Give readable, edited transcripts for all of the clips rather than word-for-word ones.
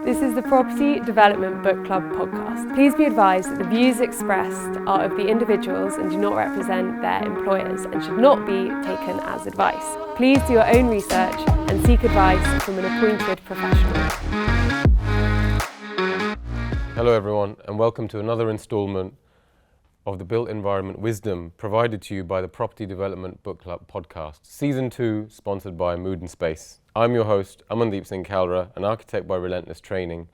This is the Property Development Book Club podcast. Please be advised that the views expressed are of the individuals and do not represent their employers and should not be taken as advice. Please do your own research and seek advice from an appointed professional. Hello everyone, and welcome to another instalment of the Built Environment Wisdom provided to you by the Property Development Book Club podcast, Season 2, sponsored by Mood and Space. I'm your host, Amandeep Singh, Karla, an architect by relentless training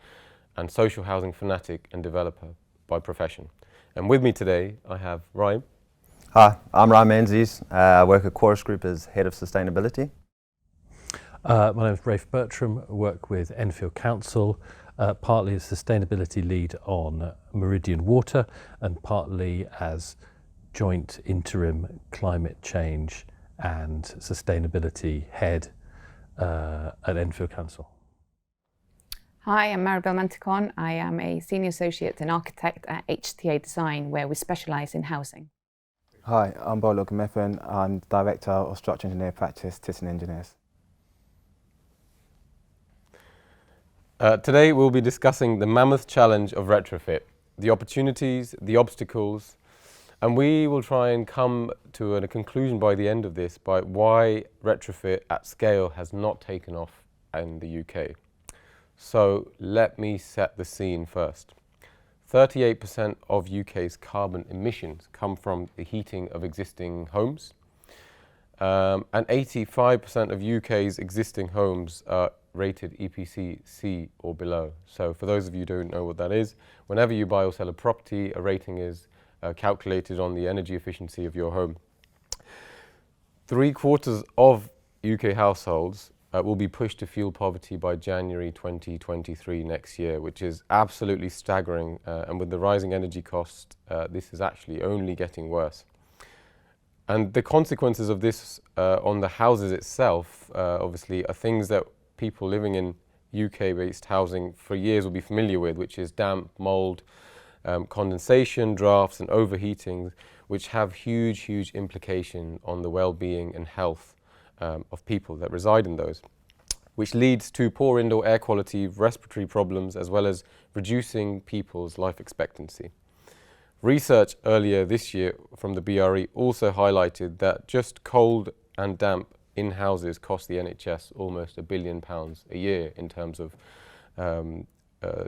and social housing fanatic and developer by profession. And with me today, I have Rafe. Hi, I'm Rafe Menzies. I work at Chorus Group as Head of Sustainability. My name is Rafe Bertram. I work with Enfield Council, partly as sustainability lead on Meridian Water and partly as joint interim climate change and sustainability head at Enfield Council. Hi, I'm Maribel Mantecon. I am a senior associate and architect at HTA Design, where we specialise in housing. Hi, I'm Bola Ogunmefun. I'm Director of Structural Engineer Practice, Thyssen Engineers. Today we'll be discussing the mammoth challenge of retrofit, the opportunities, the obstacles, and we will try and come to a conclusion by the end of this by why retrofit at scale has not taken off in the UK. So let me set the scene first. 38% of UK's carbon emissions come from the heating of existing homes, and 85% of UK's existing homes are rated EPC C or below. So for those of you who don't know what that is, whenever you buy or sell a property, a rating is calculated on the energy efficiency of your home. 3/4 of UK households will be pushed to fuel poverty by January 2023 next year, which is absolutely staggering. And with the rising energy cost, this is actually only getting worse. And the consequences of this on the houses itself, obviously, are things that people living in UK-based housing for years will be familiar with, which is damp, mould, condensation, drafts and overheating, which have huge implication on the well-being and health of people that reside in those, which leads to poor indoor air quality, respiratory problems, as well as reducing people's life expectancy. Research earlier this year from the BRE also highlighted that just cold and damp in houses cost the NHS almost £1 billion a year in terms of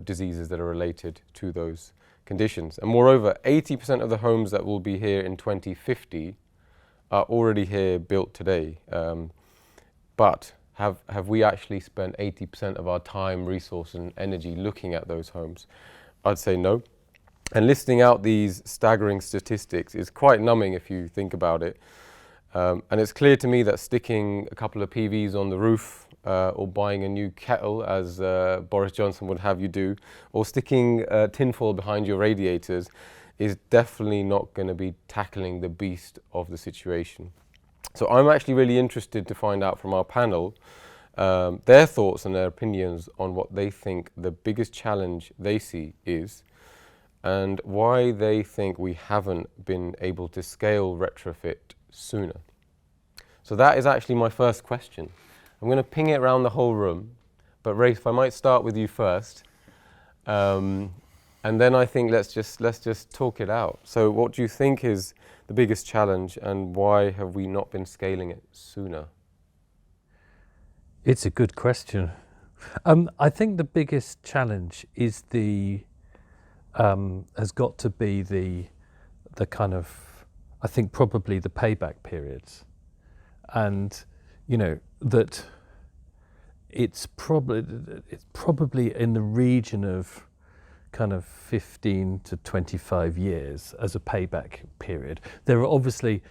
diseases that are related to those conditions. And moreover, 80% of the homes that will be here in 2050 are already here built today. But have we actually spent 80% of our time, resource and energy looking at those homes? I'd say no. And listing out these staggering statistics is quite numbing if you think about it. And it's clear to me that sticking a couple of PVs on the roof or buying a new kettle, as Boris Johnson would have you do, or sticking tinfoil behind your radiators is definitely not going to be tackling the beast of the situation. So I'm actually really interested to find out from our panel their thoughts and their opinions on what they think the biggest challenge they see is, and why they think we haven't been able to scale retrofit sooner. So that is actually my first question. I'm going to ping it around the whole room, but Rafe, I might start with you first, and then I think let's just talk it out. So what do you think is the biggest challenge, and why have we not been scaling it sooner? It's a good question. I think the biggest challenge is has got to be the kind of, I think probably the payback periods, and that it's probably in the region of kind of 15 to 25 years as a payback period. There are obviously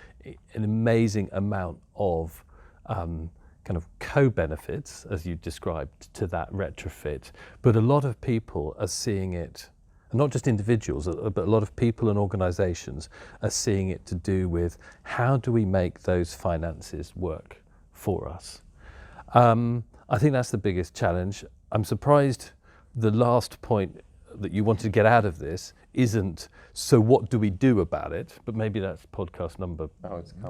an amazing amount of kind of co-benefits, as you described, to that retrofit, but a lot of people are seeing it, and not just individuals, but a lot of people and organisations are seeing it to do with how do we make those finances work for us. I think that's the biggest challenge. I'm surprised the last point that you wanted to get out of this isn't, so what do we do about it? But maybe that's podcast number,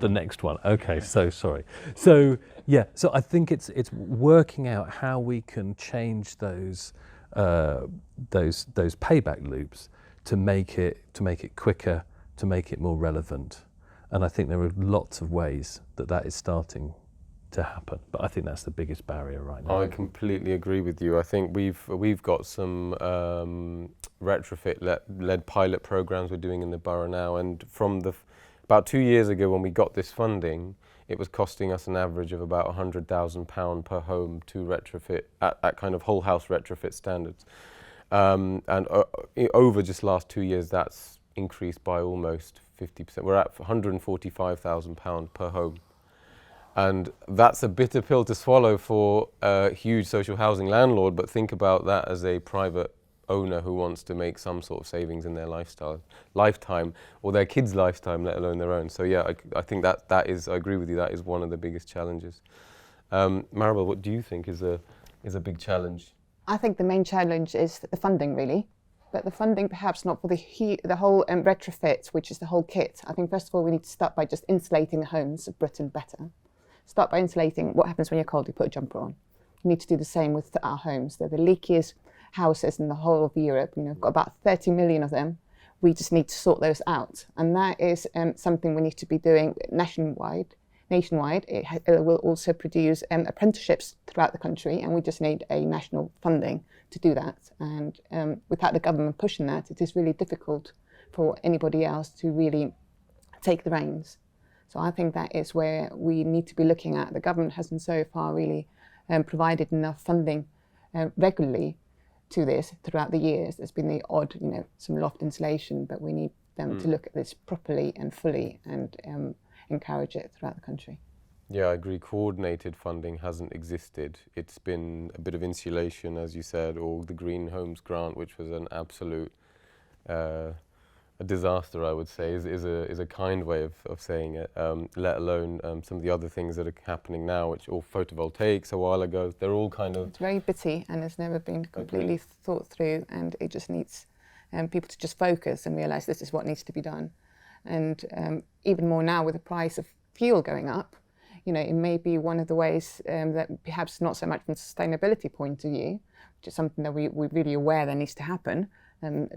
the next one. Okay, so sorry. So yeah, so I think it's working out how we can change those those payback loops to make it quicker, to make it more relevant. And I think there are lots of ways that is starting to happen, but I think that's the biggest barrier right now. I completely agree with you. I think we've got some retrofit led pilot programs we're doing in the borough now, and from about 2 years ago when we got this funding, it was costing us an average of about £100,000 per home to retrofit at kind of whole house retrofit standards. And over just last 2 years, that's increased by almost 50%. We're at £145,000 per home. And that's a bitter pill to swallow for a huge social housing landlord, but think about that as a private owner who wants to make some sort of savings in their lifetime, or their kids' lifetime, let alone their own. So yeah, I think that is, I agree with you, that is one of the biggest challenges. Maribel, what do you think is a big challenge? I think the main challenge is the funding, really. But the funding perhaps not for the whole retrofit, which is the whole kit. I think first of all we need to start by just insulating the homes of Britain better. Start by insulating. What happens when you're cold? You put a jumper on. You need to do the same with our homes. They're the leakiest houses in the whole of Europe. We've got about 30 million of them. We just need to sort those out. And that is something we need to be doing nationwide. It will also produce apprenticeships throughout the country, and we just need a national funding to do that. And without the government pushing that, it is really difficult for anybody else to really take the reins. So I think that is where we need to be looking at. The government hasn't so far really provided enough funding regularly to this throughout the years. There's been the odd, some loft insulation, but we need them to look at this properly and fully and encourage it throughout the country. Yeah, I agree. Coordinated funding hasn't existed. It's been a bit of insulation, as you said, or the Green Homes Grant, which was an absolute a disaster, I would say, is a kind way of saying it, let alone some of the other things that are happening now, which all photovoltaics a while ago, they're all kind of... It's very bitty and has never been completely thought through, and it just needs people to just focus and realise this is what needs to be done. And even more now with the price of fuel going up, it may be one of the ways that perhaps not so much from a sustainability point of view, which is something that we're really aware that needs to happen,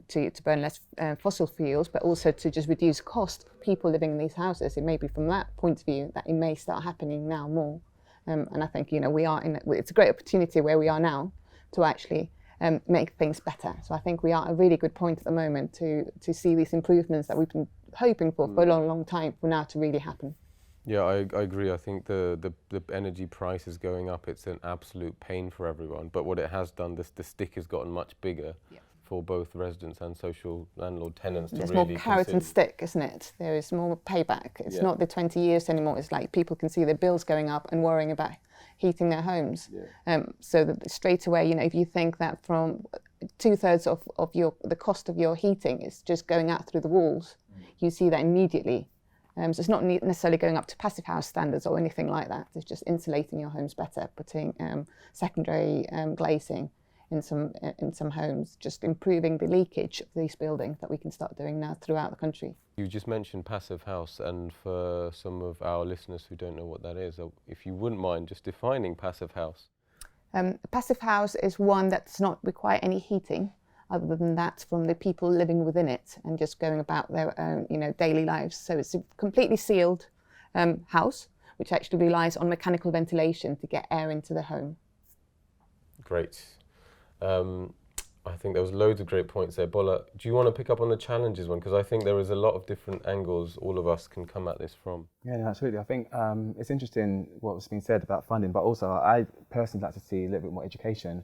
to burn less fossil fuels, but also to just reduce cost for people living in these houses. It may be from that point of view that it may start happening now more. And I think, we are it's a great opportunity where we are now to actually make things better. So I think we are at a really good point at the moment to see these improvements that we've been hoping for a long, long time for now to really happen. Yeah, I agree. I think the energy price is going up. It's an absolute pain for everyone. But what it has done, the stick has gotten much bigger for both residents and social landlord tenants. There's to really more carrot and stick, isn't it? There is more payback. It's not the 20 years anymore. It's like people can see their bills going up and worrying about heating their homes. So that straight away, if you think that from 2/3 of the cost of your heating is just going out through the walls, you see that immediately. So it's not necessarily going up to passive house standards or anything like that. It's just insulating your homes better, putting secondary glazing in some homes, just improving the leakage of these buildings that we can start doing now throughout the country. You just mentioned passive house, and for some of our listeners who don't know what that is, if you wouldn't mind just defining passive house. A passive house is one that does not require any heating other than that from the people living within it and just going about their own, daily lives. So it's a completely sealed house, which actually relies on mechanical ventilation to get air into the home. Great. I think there was loads of great points there. Bola, do you want to pick up on the challenges one? Because I think there is a lot of different angles all of us can come at this from. Yeah, no, absolutely. I think it's interesting what was being said about funding, but also I personally like to see a little bit more education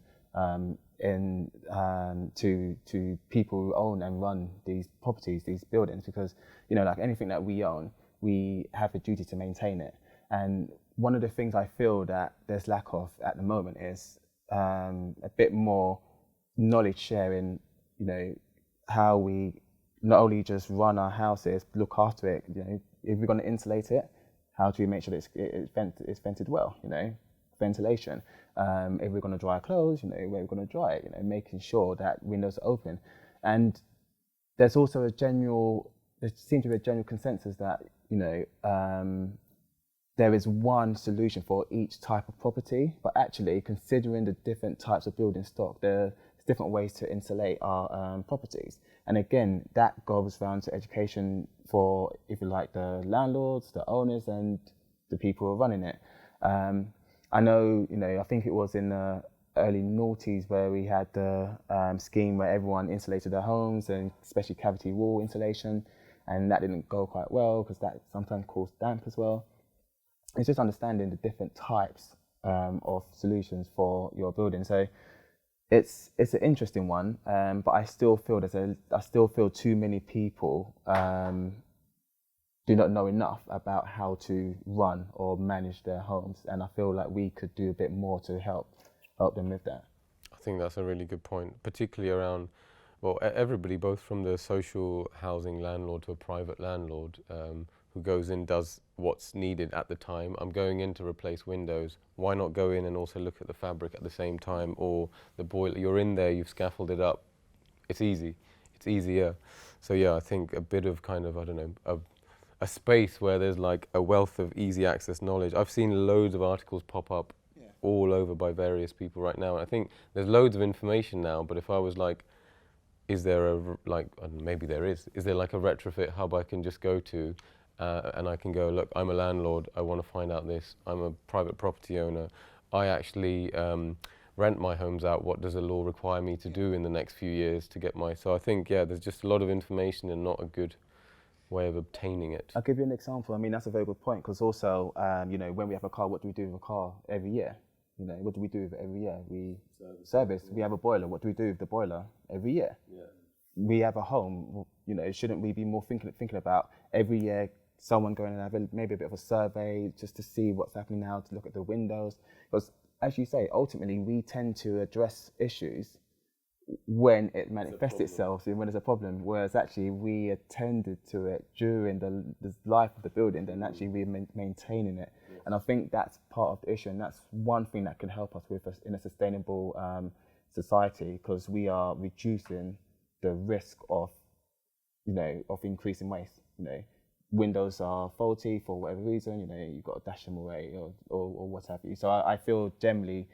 to people who own and run these properties, these buildings, because like anything that we own, we have a duty to maintain it. And one of the things I feel that there's lack of at the moment is a bit more knowledge sharing, how we not only just run our houses, look after it, if we're going to insulate it, how do we make sure that it's vented well, ventilation. If we're going to dry our clothes, where we're going to dry it, making sure that windows are open. And there's also there seems to be a general consensus that, there is one solution for each type of property, but actually considering the different types of building stock, the different ways to insulate our properties. And again, that goes down to education for, if you like, the landlords, the owners, and the people who are running it. I know, I think it was in the early noughties where we had the scheme where everyone insulated their homes, and especially cavity wall insulation, and that didn't go quite well because that sometimes caused damp as well. It's just understanding the different types of solutions for your building. So it's an interesting one, but I still feel too many people do not know enough about how to run or manage their homes, and I feel like we could do a bit more to help them with that. I think that's a really good point, particularly around, well, everybody, both from the social housing landlord to a private landlord, who goes in, does what's needed at the time. I'm going in to replace windows. Why not go in and also look at the fabric at the same time, or the boiler? You're in there, you've scaffolded up. It's easy. It's easier. So yeah, I think a bit of kind of, I don't know, a space where there's like a wealth of easy access knowledge. I've seen loads of articles pop up all over by various people right now. And I think there's loads of information now, but if I was like, is there maybe there is there like a retrofit hub I can just go to and I can go, look, I'm a landlord, I want to find out this, I'm a private property owner, I actually rent my homes out, what does the law require me to do in the next few years to get so I think, there's just a lot of information and not a good way of obtaining it. I'll give you an example. I mean, that's a very good point, because also, when we have a car, what do we do with a car every year? What do we do with it every year? We service. We have a boiler. What do we do with the boiler every year? Yeah. We have a home. Shouldn't we be more thinking about every year someone going and have maybe a bit of a survey just to see what's happening now, to look at the windows? Because as you say, ultimately we tend to address issues when it manifests itself and when there's a problem, whereas actually we attended to it during the life of the building, and actually we're maintaining it. Yes. And I think that's part of the issue, and that's one thing that can help us with us in a sustainable society, because we are reducing the risk of increasing waste. Windows are faulty for whatever reason, you've got to dash them away or what have you. So I feel generally,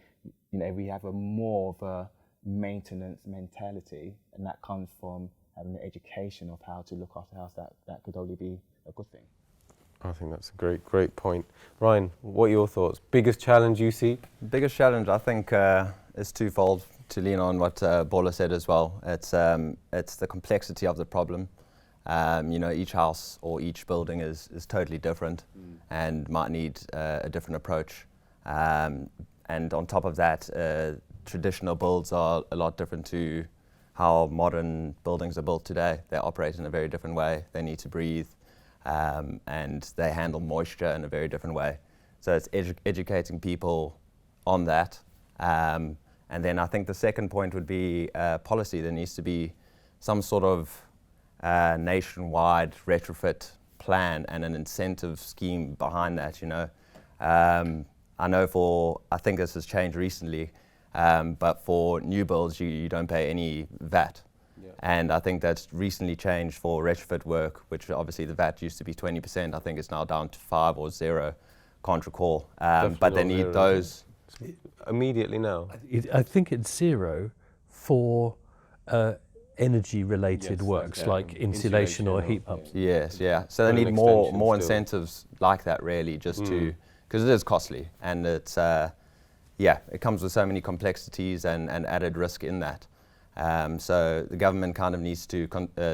we have a more of a maintenance mentality, and that comes from having the education of how to look after the house. That could only be a good thing. I think that's a great point. Ryan, what are your thoughts? Biggest challenge you see? Biggest challenge, I think, is twofold, to lean on what Bola said as well. It's the complexity of the problem. Each house or each building is totally different and might need a different approach. And on top of that, traditional builds are a lot different to how modern buildings are built today. They operate in a very different way. They need to breathe, and they handle moisture in a very different way. So it's educating people on that. And then I think the second point would be policy. There needs to be some sort of nationwide retrofit plan and an incentive scheme behind that. I know I think this has changed recently, but for new builds, you don't pay any VAT. Yeah. And I think that's recently changed for retrofit work, which obviously the VAT used to be 20%. I think it's now down to 5 or 0, can't recall. But they need those. Immediately now? I think it's 0 for energy-related works, like insulation or heat pumps. Yes, yeah. So they need more incentives like that, really, just to, because it is costly, and it's, it comes with so many complexities and added risk in that. So the government kind of needs to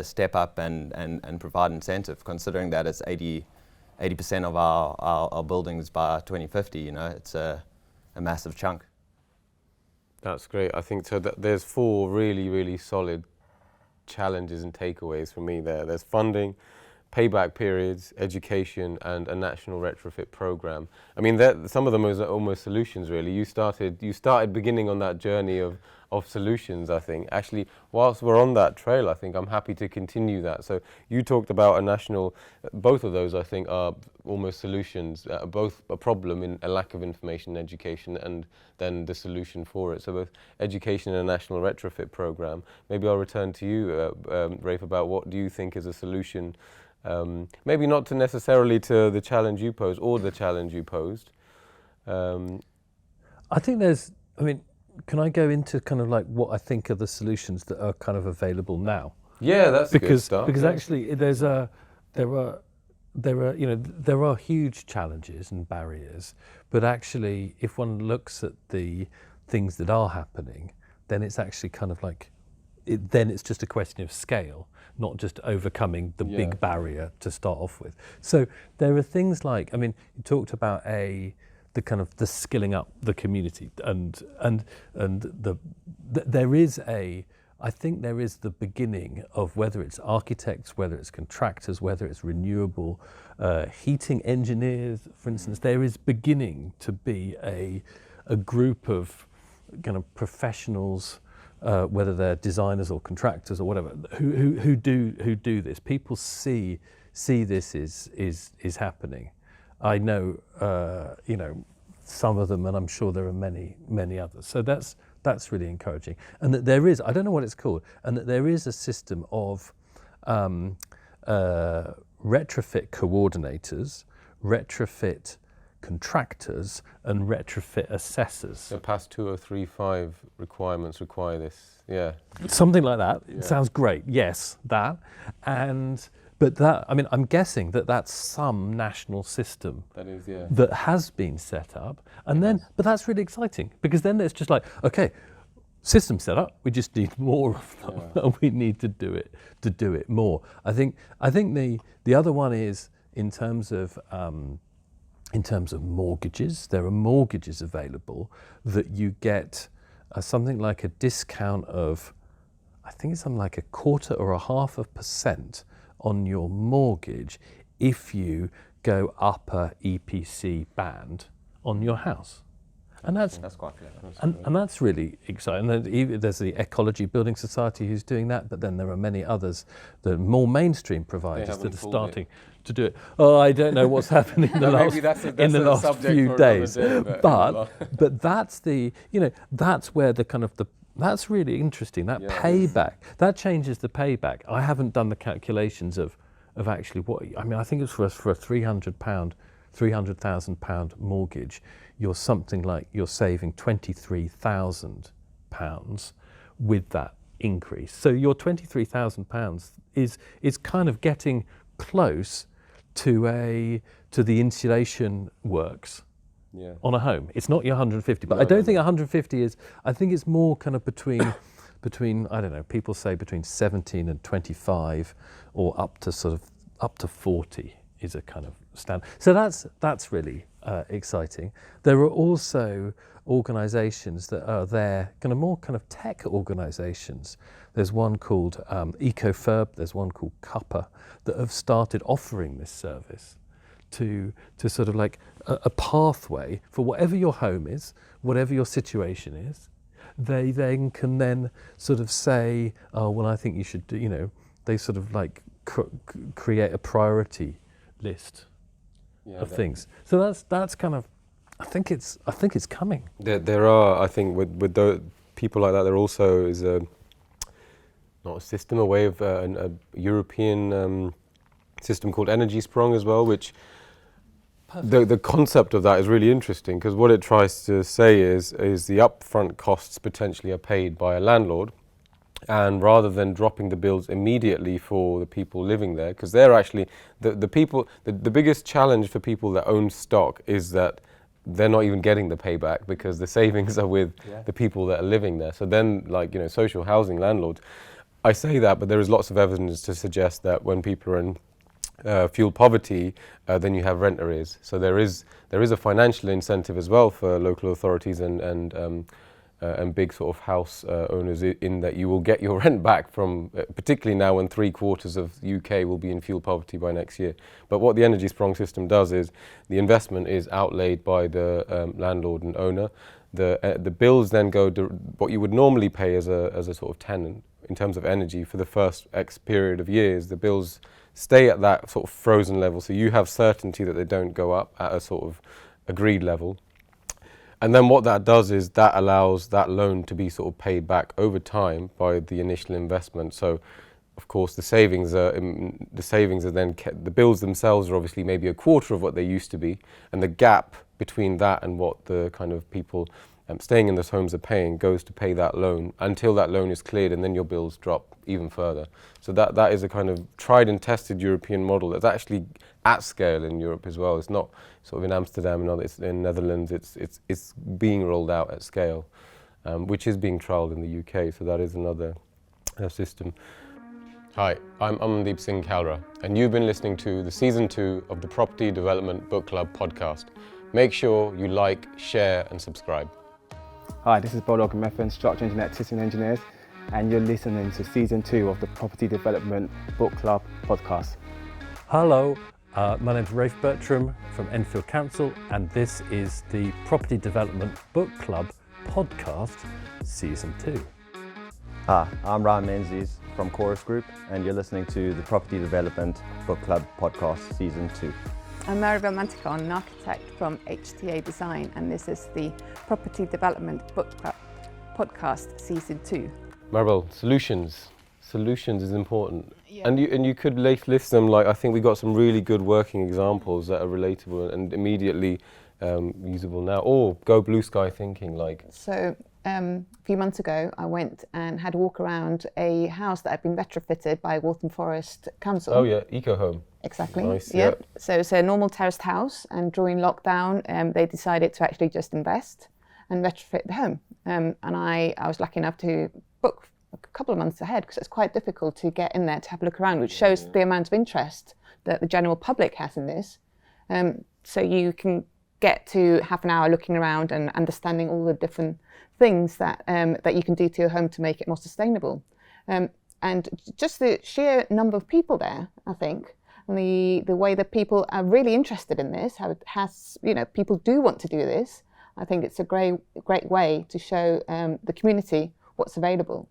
step up and provide incentive, considering that it's 80% of our buildings by 2050. It's a massive chunk. That's great. I think so. There's 4 really, really solid challenges and takeaways from me there. There's funding, payback periods, education, and a national retrofit program. I mean, some of them are almost solutions, really. You started beginning on that journey of solutions, I think. Actually, whilst we're on that trail, I think I'm happy to continue that. So you talked about a national, both of those, I think, are almost solutions, both a problem in a lack of information and education, and then the solution for it. So both education and a national retrofit program. Maybe I'll return to you, Rafe, about what do you think is a solution, maybe not necessarily to the challenge you posed or the challenge you posed. I think can I go into kind of like what I think are the solutions that are kind of available now? Yeah, that's a good start. Because actually there are huge challenges and barriers, but actually if one looks at the things that are happening, then it's actually kind of like then it's just a question of scale, not just overcoming the big barrier to start off with. So there are things like, I mean, you talked about the kind of the skilling up the community, and there is I think there is the beginning of, whether it's architects, whether it's contractors, whether it's renewable heating engineers, for instance, there is beginning to be a group of kind of professionals, whether they're designers or contractors or whatever, who do this. People see this is happening. I know some of them, and I'm sure there are many others. So that's really encouraging. And that there is, I don't know what it's called, and that there is a system of retrofit coordinators, retrofit contractors, and retrofit assessors. The past 2035 requirements require this. Yeah. Something like that. Yeah. It sounds great. Yes, that. But that, I mean, I'm guessing that that's some national system That is, yeah. that has been set up. And then, but that's really exciting, because then it's just like, okay, system set up, we just need more of them, and we need to do it more. I think the other one is in terms of mortgages. There are mortgages available that you get something like a discount of, I think it's something like 1/4 or 0.5% on your mortgage if you go upper EPC band on your house. And that's quite clear. and that's really exciting. And there's the Ecology Building Society who's doing that, but then there are many others, the more mainstream providers that are starting to do it. Oh, I don't know what's happening in the last few days, but that's that's where that's really interesting. That payback, that changes the payback. I haven't done the calculations of actually what, I mean, I think it's for a £300,000 mortgage, you're saving £23,000 with that increase. So your £23,000 is kind of getting close to the insulation works on a home. It's not your 150, but I don't think 150 is. I think it's more kind of between I don't know. People say between 17 and 25, or up to 40 is a kind of standard. So that's really exciting. There are also organisations that are there, more tech organisations. There's one called EcoFurb, there's one called Cuppa, that have started offering this service to sort of like a pathway for whatever your home is, whatever your situation is. They then can sort of say, oh, well, I think you should do, they sort of like create a priority list of things. So that's kind of, I think it's coming. There are, I think, with those people like that, there also is not a system, a way of a European system called Energy Sprong as well, which the concept of that is really interesting, because what it tries to say is the upfront costs potentially are paid by a landlord, and rather than dropping the bills immediately for the people living there, because they're actually the biggest challenge for people that own stock is that they're not even getting the payback, because the savings are with the people that are living there. So then, social housing landlords, I say that, but there is lots of evidence to suggest that when people are in fuel poverty, then you have rent arrears. So there is a financial incentive as well for local authorities and big sort of house owners, in that you will get your rent back from, particularly now when 3/4 of the UK will be in fuel poverty by next year. But what the Energy Sprong system does is the investment is outlaid by the landlord and owner. The bills then go what you would normally pay as a sort of tenant in terms of energy for the first X period of years. The bills stay at that sort of frozen level, so you have certainty that they don't go up at a sort of agreed level. And then what that does is that allows that loan to be sort of paid back over time by the initial investment. So, of course, the savings are then kept. The bills themselves are obviously maybe 1/4 of what they used to be, and the gap between that and what the kind of people staying in those homes are paying goes to pay that loan until that loan is cleared, and then your bills drop even further. So that is a kind of tried and tested European model that's actually at scale in Europe as well. It's not sort of in Amsterdam and it's in Netherlands. It's being rolled out at scale, which is being trialled in the UK. So that is another system. Hi, I'm Amandeep Singh Karla, and you've been listening to the Season 2 of the Property Development Book Club podcast. Make sure you like, share and subscribe. Hi, this is Bola, Ogunmefun, Structural Engineer at Tissing Engineers, and you're listening to Season 2 of the Property Development Book Club podcast. Hello, my name's Rafe Bertram from Enfield Council, and this is the Property Development Book Club podcast, Season 2. Hi, I'm Menzies from Chorus Group, and you're listening to the Property Development Book Club podcast, Season 2. I'm Maribel, Mantecon, an architect from HTA Design, and this is the Property Development Book Club podcast, Season 2. Maribel, solutions is important. Yeah. And you could list them, like I think we got some really good working examples that are relatable and immediately usable now, or go blue sky thinking like. So a few months ago I went and had a walk around a house that had been retrofitted by Waltham Forest Council. Oh yeah, eco home. Exactly. Nice. Yep. So it's a normal terraced house, and during lockdown they decided to actually just invest and retrofit the home. And I was lucky enough to book a couple of months ahead, because it's quite difficult to get in there to have a look around, which shows the amount of interest that the general public has in this. So you can get to half an hour looking around and understanding all the different things that that you can do to your home to make it more sustainable. And just the sheer number of people there, I think, and the way that people are really interested in this, how it has, people do want to do this. I think it's a great way to show the community what's available.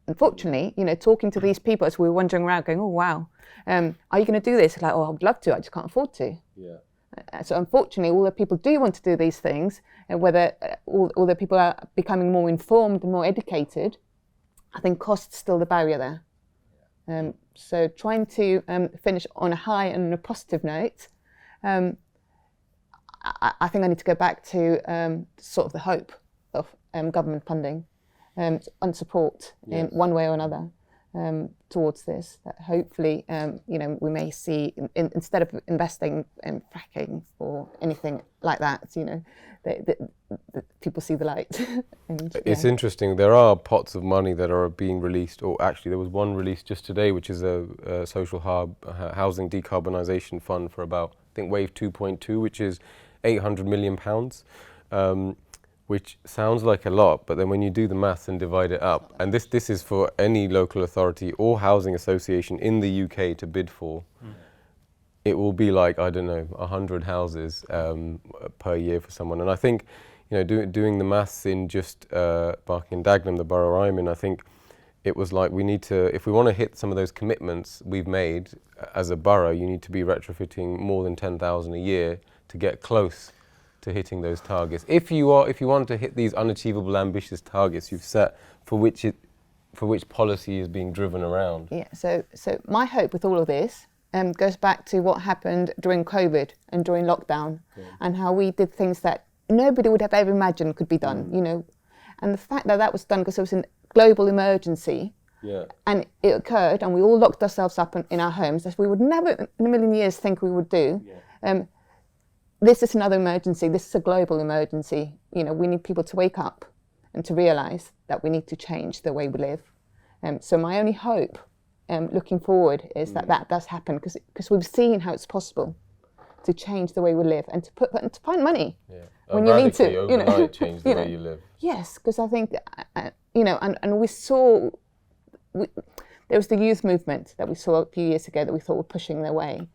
Unfortunately, talking to these people as we were wandering around going, oh wow, are you going to do this? Like, oh, I would love to, I just can't afford to. Yeah. So unfortunately, all the people do want to do these things, and whether all the people are becoming more informed and more educated, I think cost's still the barrier there. So trying to finish on a high and on a positive note, I think I need to go back to sort of the hope of government funding and support in one way or another towards this. That hopefully, we may see, instead of investing in fracking or anything like that, people see the light. It's interesting. There are pots of money that are being released, or actually there was one released just today, which is a social housing decarbonisation fund for about, I think, Wave 2.2, which is £800 million. Which sounds like a lot, but then when you do the maths and divide it up, and this is for any local authority or housing association in the UK to bid for, it will be like, I don't know, 100 houses per year for someone. And I think, doing the maths in just Barking and Dagenham, the borough I'm in, I think it was like we need to, if we want to hit some of those commitments we've made as a borough, you need to be retrofitting more than 10,000 a year to get close to hitting those targets. If you want to hit these unachievable, ambitious targets you've set, for which policy is being driven around. Yeah. So my hope with all of this goes back to what happened during COVID and during lockdown, and how we did things that nobody would have ever imagined could be done. And the fact that was done because it was a global emergency. Yeah. And it occurred, and we all locked ourselves up in our homes, as we would never in a million years think we would do. Yeah. This is another emergency. This is a global emergency. We need people to wake up and to realise that we need to change the way we live. So my only hope, looking forward, is that does happen, because we've seen how it's possible to change the way we live and to find money when you need to. Overnight change the way you live. Yes, because I think, and we saw. There was the youth movement that we saw a few years ago that we thought were pushing their way.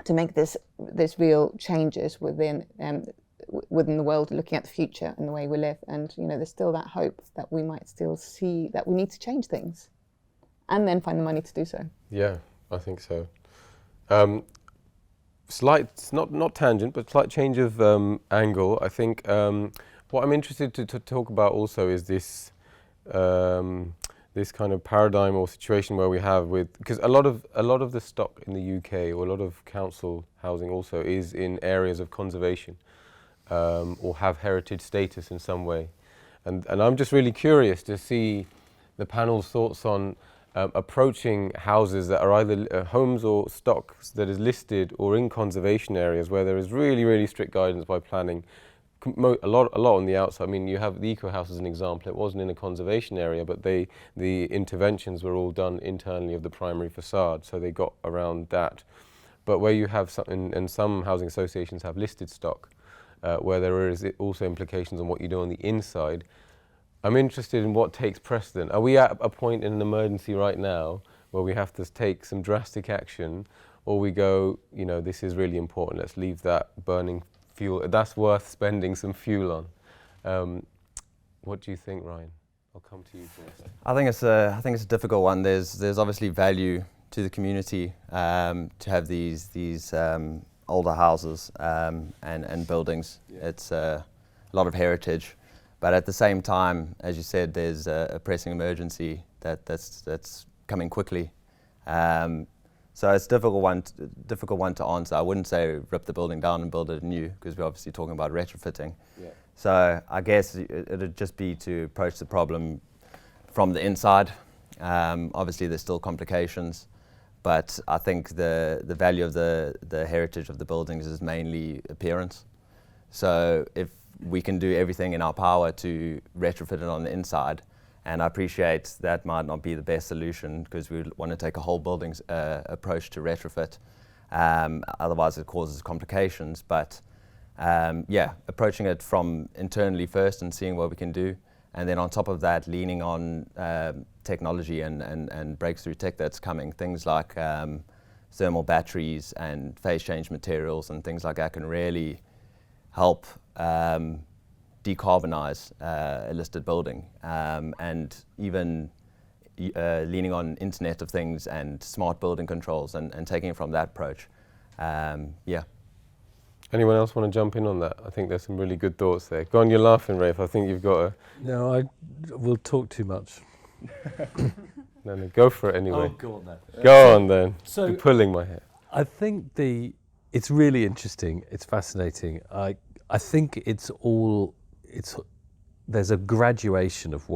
To make this real changes within the world, looking at the future and the way we live, and there's still that hope that we might still see that we need to change things, and then find the money to do so. Yeah, I think so. Slight, not tangent, but slight change of angle. I think what I'm interested to talk about also is this. This kind of paradigm or situation where we have because a lot of the stock in the UK, or a lot of council housing also, is in areas of conservation. or have heritage status in some way. And I'm just really curious to see the panel's thoughts on approaching houses that are either homes or stocks that is listed or in conservation areas where there is really, really strict guidance by planning. A lot on the outside. I mean, you have the Eco House as an example. It wasn't in a conservation area, but the interventions were all done internally of the primary facade, so they got around that. But where you have some, and some housing associations have listed stock, where there is also implications on what you do on the inside. I'm interested in what takes precedent. Are we at a point in an emergency right now where we have to take some drastic action, or we go, you know, this is really important, let's leave that burning fuel, that's worth spending some fuel on. What do you think, Ryan? I'll come to you first. I think it's a difficult one. There's obviously value to the community to have these older houses and buildings. Yeah. It's a lot of heritage, but at the same time, as you said, there's a pressing emergency that's coming quickly. So it's a difficult one to answer. I wouldn't say rip the building down and build it anew, because we're obviously talking about retrofitting. Yeah. So I guess it'd just be to approach the problem from the inside. Obviously there's still complications, but I think the value of the heritage of the buildings is mainly appearance. So if we can do everything in our power to retrofit it on the inside, and I appreciate that might not be the best solution because we want to take a whole buildings approach to retrofit. Otherwise it causes complications, but yeah, approaching it from internally first and seeing what we can do. And then on top of that, leaning on technology and breakthrough tech that's coming. Things like thermal batteries and phase change materials and things like that can really help decarbonize a listed building, and even leaning on Internet of Things and smart building controls and taking it from that approach. Yeah. Anyone else want to jump in on that? I think there's some really good thoughts there. Go on, you're laughing, Rafe. I think you've got a... No, I will talk too much. No, go for it anyway. Oh, go on then. Go on then. So you're pulling my hair. I think it's really interesting. It's fascinating. I think there's a graduation of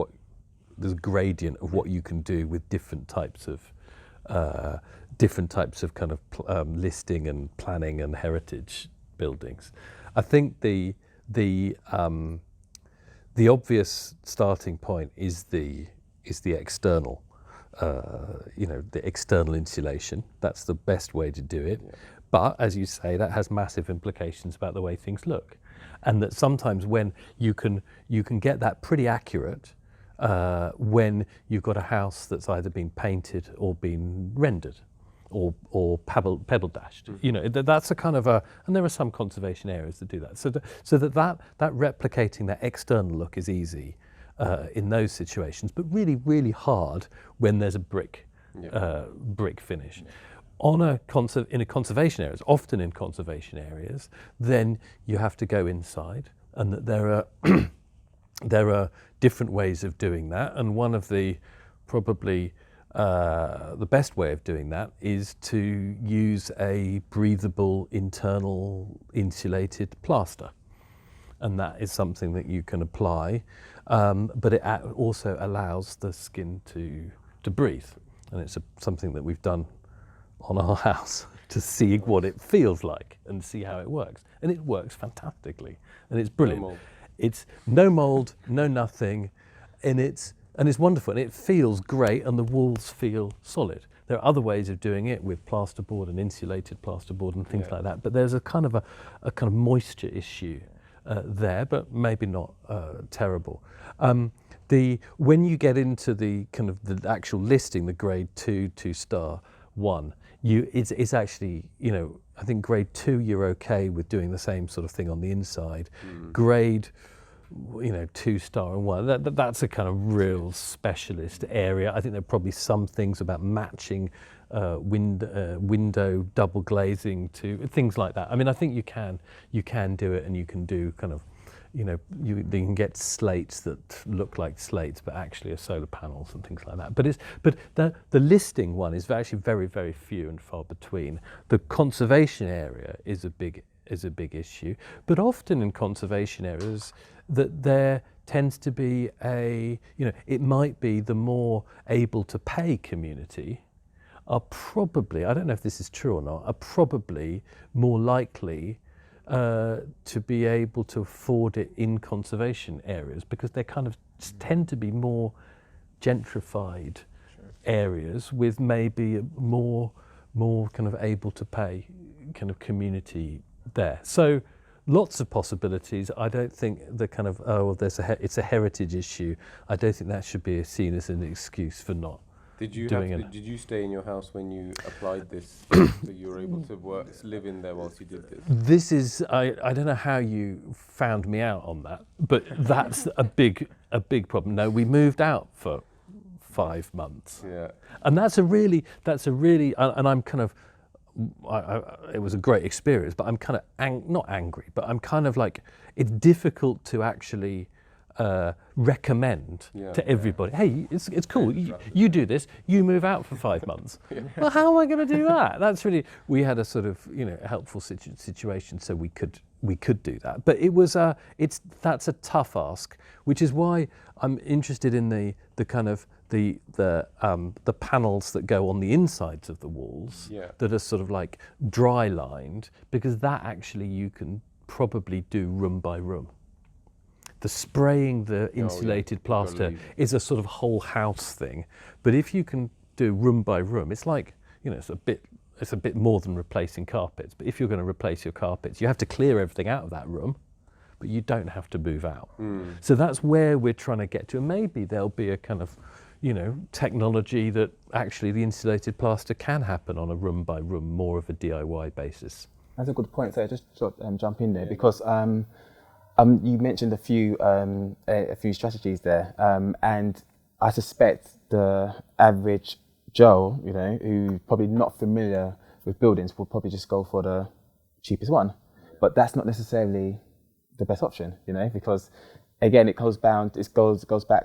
there's a gradient of what you can do with different types of kind of listing and planning and heritage buildings. I think the obvious starting point is the external, the external insulation. That's the best way to do it. Yeah. But as you say, that has massive implications about the way things look. And that sometimes when you can get that pretty accurate when you've got a house that's either been painted or been rendered or pebble dashed. Mm-hmm. That's a kind of and there are some conservation areas that do that. So that replicating that external look is easy in those situations, but really, really hard when there's a brick finish. Yeah. In a conservation areas, often in conservation areas, then you have to go inside, and that there are different ways of doing that. And one of the probably the best way of doing that is to use a breathable internal insulated plaster, and that is something that you can apply, but it also allows the skin to breathe, and it's something that we've done on our house to see what it feels like and see how it works. And it works fantastically, and it's brilliant. It's no mold, no nothing, and it's wonderful, and it feels great, and the walls feel solid. There are other ways of doing it with plasterboard and insulated plasterboard and things like that, but there's a kind of moisture issue there, but maybe not terrible. When you get into the kind of the actual listing, the grade 2-star 1, it's actually, I think grade 2 you're okay with doing the same sort of thing on the inside. Grade 2-star and 1, that's a kind of real specialist area. I think there are probably some things about matching window double glazing to things like that. I mean, I think you can do it, and you can do kind of, you can get slates that look like slates but actually are solar panels and things like that. But the listing one is actually very, very few and far between. The conservation area is a big issue. But often in conservation areas, that there tends to be it might be the more able to pay community are probably, I don't know if this is true or not, are probably more likely to be able to afford it in conservation areas, because they kind of tend to be more gentrified areas with maybe a more kind of able to pay kind of community there. So lots of possibilities. I don't think the kind of, it's a heritage issue. I don't think that should be seen as an excuse for not doing it. Did you stay in your house when you applied this, so you were able to live in there whilst you did this? This is, I don't know how you found me out on that, but that's a big problem. No, we moved out for 5 months. Yeah. And that's a really, and I'm kind of, it was a great experience, but I'm kind of not angry, but I'm kind of like, it's difficult to actually recommend to everybody, hey, it's cool, you do this, you move out for 5 months. Well, how am I going to do that? That's really, we had a sort of, helpful situation, so we could do that. But it was, that's a tough ask, which is why I'm interested in the kind of the panels that go on the insides of the walls that are sort of like dry lined, because that actually you can probably do room by room. The spraying the insulated plaster is a sort of whole house thing, but if you can do room by room, it's like, it's a bit more than replacing carpets. But if you're going to replace your carpets, you have to clear everything out of that room, but you don't have to move out. So that's where we're trying to get to. And maybe there'll be a kind of, technology that actually the insulated plaster can happen on a room by room, more of a DIY basis. That's a good point. So just jump in there, because you mentioned a few strategies there, and I suspect the average Joe, who's probably not familiar with buildings, will probably just go for the cheapest one. But that's not necessarily the best option, because again, it goes back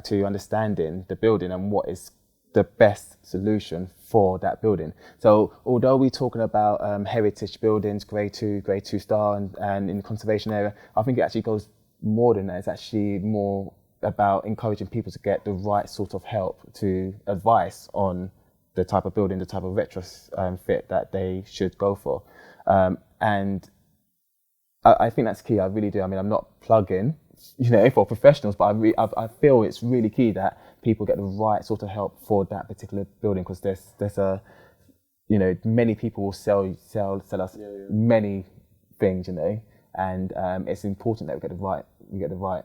to understanding the building and what is the best solution for that building. So although we're talking about heritage buildings, grade 2 star, and in the conservation area, I think it actually goes more than that. It's actually more about encouraging people to get the right sort of help, to advice on the type of building, the type of retrofit that they should go for. And I think that's key. I really do. I mean, I'm not plugging, for professionals, but I feel it's really key that people get the right sort of help for that particular building, because there's a, many people will sell us many things, and it's important that we get the right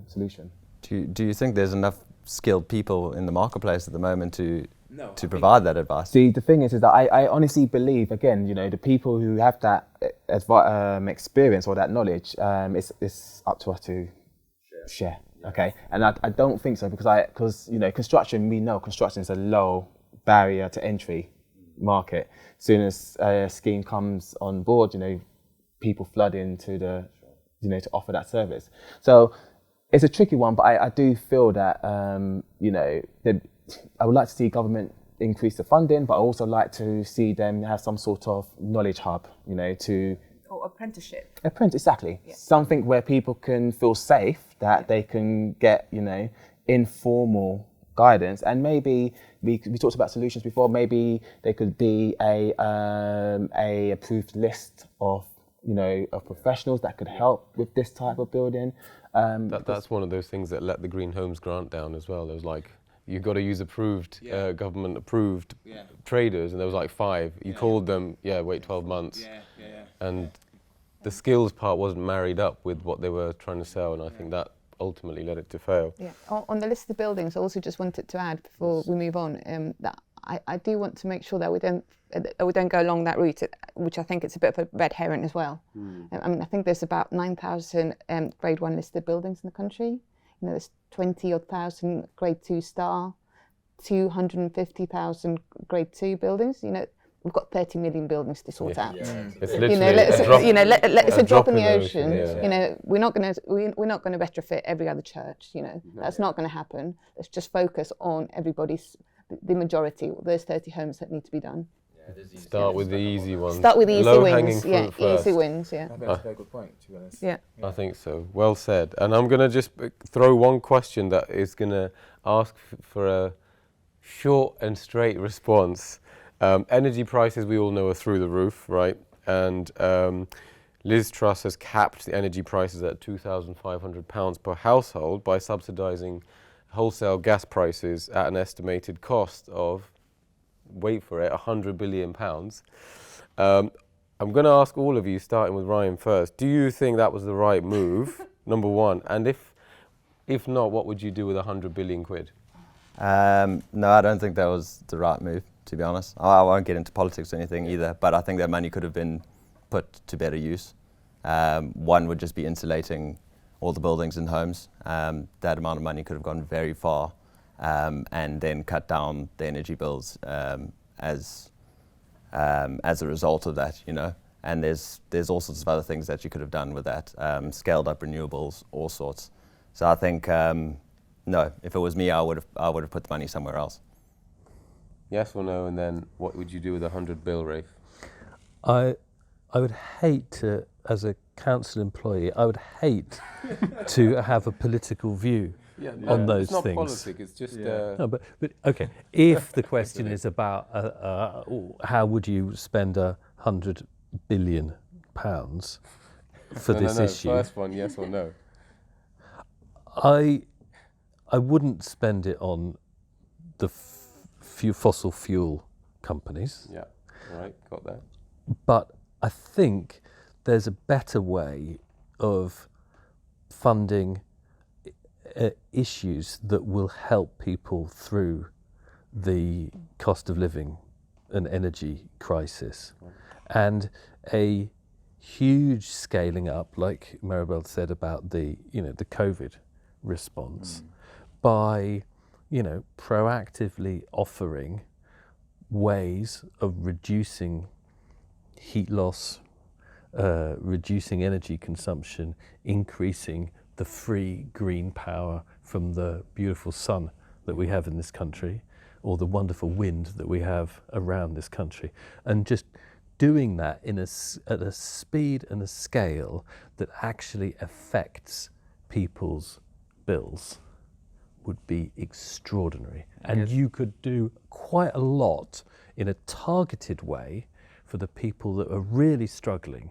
solution. Do you think there's enough skilled people in the marketplace at the moment to provide that advice? See, the thing is that I honestly believe, again, the people who have that experience or that knowledge, it's up to us to share. Okay, and I don't think so, because construction, we know construction is a low barrier to entry market. As soon as a scheme comes on board, people flood into to offer that service. So it's a tricky one, but I do feel that I would like to see government increase the funding, but I also like to see them have some sort of knowledge hub, or apprenticeship. Exactly. Yeah. Something where people can feel safe, that they can get, informal guidance, and maybe we talked about solutions before. Maybe there could be a approved list of professionals that could help with this type of building. That's one of those things that let the Green Homes grant down as well. There was like, you've got to use approved, government approved traders, and there was like 5. You called them, wait 12 months. And the skills part wasn't married up with what they were trying to sell, and I think that ultimately led it to fail. Yeah. On the list of buildings, I also just wanted to add before we move on that I do want to make sure that we don't go along that route, which I think it's a bit of a red herring as well. I mean, I think there's about 9,000 grade 1 listed buildings in the country. There's 20-odd thousand grade 2 star, 250,000 grade 2 buildings. We've got 30 million buildings to sort out. It's literally it's a drop in the ocean. We're not going to retrofit every other church. That's not going to happen. Let's just focus on the majority, those 30 homes that need to be done. Start with the easy ones. Start with the easy Low-hanging wins. Yeah, fruit first. easy wins. Yeah. I think that's a very good point, to be honest. Yeah. I think so. Well said. And I'm going to just throw one question that is going to ask for a short and straight response. Energy prices, we all know, are through the roof, right? And Liz Truss has capped the energy prices at £2,500 per household by subsidising wholesale gas prices at an estimated cost of, wait for it, £100 billion. I'm going to ask all of you, starting with Ryan first. Do you think that was the right move, number one? And if not, what would you do with 100 billion quid? No, I don't think that was the right move, to be honest. I won't get into politics or anything either, but I think that money could have been put to better use. One would just be insulating all the buildings and homes. That amount of money could have gone very far, and then cut down the energy bills as a result of that, you know. And there's all sorts of other things that you could have done with that, scaled up renewables, all sorts. So I think no, if it was me, I would have put the money somewhere else. Yes or no, and then what would you do with 100 bill, Rafe? I would hate to, as a council employee, I would hate to have a political view on those it's not things. Politics, it's just... No, but okay, if the question is about how would you spend £100 billion for this issue? First one, yes or no? I wouldn't spend it on the fossil fuel companies. Yeah, right, got that. But I think there's a better way of funding issues that will help people through the cost of living and energy crisis. And a huge scaling up, like Maribel said about the COVID response, by proactively offering ways of reducing heat loss, reducing energy consumption, increasing the free green power from the beautiful sun that we have in this country, or the wonderful wind that we have around this country, and just doing that at a speed and a scale that actually affects people's bills would be extraordinary. And you could do quite a lot in a targeted way for the people that are really struggling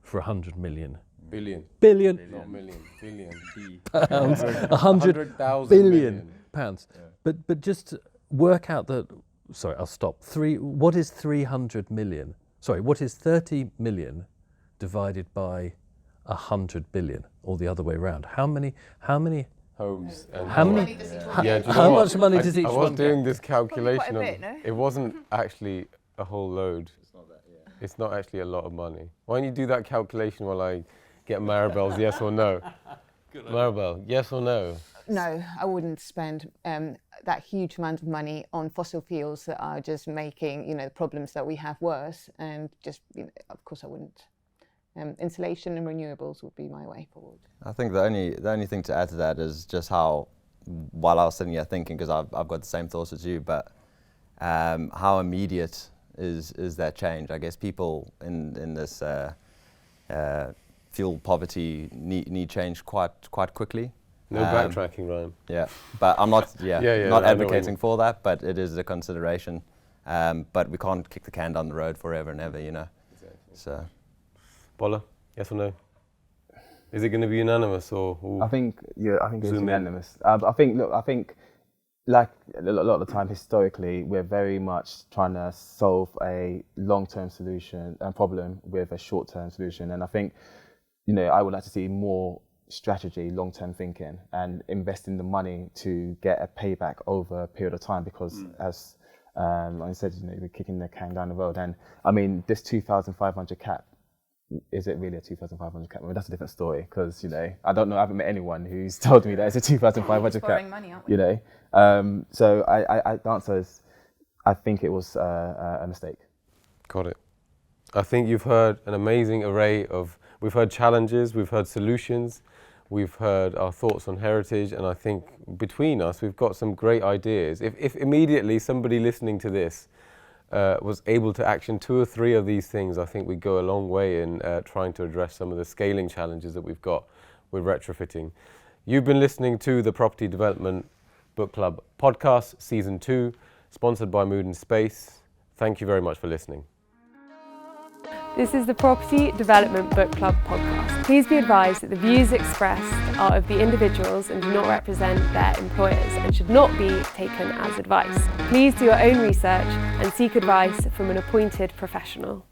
for 100 million. Billion. Not million. Billion. Pounds. 100,000 billion pounds. Yeah. But just work out that, sorry, I'll stop. What is 300 million? Sorry, what is 30 million divided by 100 billion, or the other way around? How many homes? And how many? How much money does each one get? I was doing this calculation. Quite a bit, no? It wasn't actually a whole load. It's not that. Yeah. It's not actually a lot of money. Why don't you do that calculation while I get Maribel's yes or no? Maribel, yes or no? No, I wouldn't spend that huge amount of money on fossil fuels that are just making the problems that we have worse. And just of course I wouldn't. Insulation and renewables would be my way forward. I think the only thing to add to that is just how, while I was sitting here thinking, because I've got the same thoughts as you, but how immediate is that change? I guess people in this fuel poverty need change quite quickly. No backtracking, Ryan. Yeah, but I'm not not advocating for that, but it is a consideration. But we can't kick the can down the road forever and ever, Exactly. So, Bola, yes or no? Is it going to be unanimous or? I think it's unanimous. I think like a lot of the time historically, we're very much trying to solve a long-term solution and problem with a short-term solution, and I think I would like to see more strategy, long-term thinking, and investing the money to get a payback over a period of time, because as I said, we're kicking the can down the road. And I mean, this 2,500 cap, is it really a 2,500 cap? I mean, that's a different story, because I don't know, I haven't met anyone who's told me that it's a 2,500 cap. Borrowing money, aren't we? So the answer is, I think it was a mistake. Got it. I think you've heard an amazing array of, we've heard challenges, we've heard solutions, we've heard our thoughts on heritage, and I think between us we've got some great ideas. If immediately somebody listening to this was able to action 2 or 3 of these things, I think we go a long way in trying to address some of the scaling challenges that we've got with retrofitting. You've been listening to the Property Development Book Club podcast, Season 2, sponsored by Mood and Space. Thank you very much for listening. This is the Property Development Book Club podcast. Please be advised that the views expressed are of the individuals and do not represent their employers and should not be taken as advice. Please do your own research and seek advice from an appointed professional.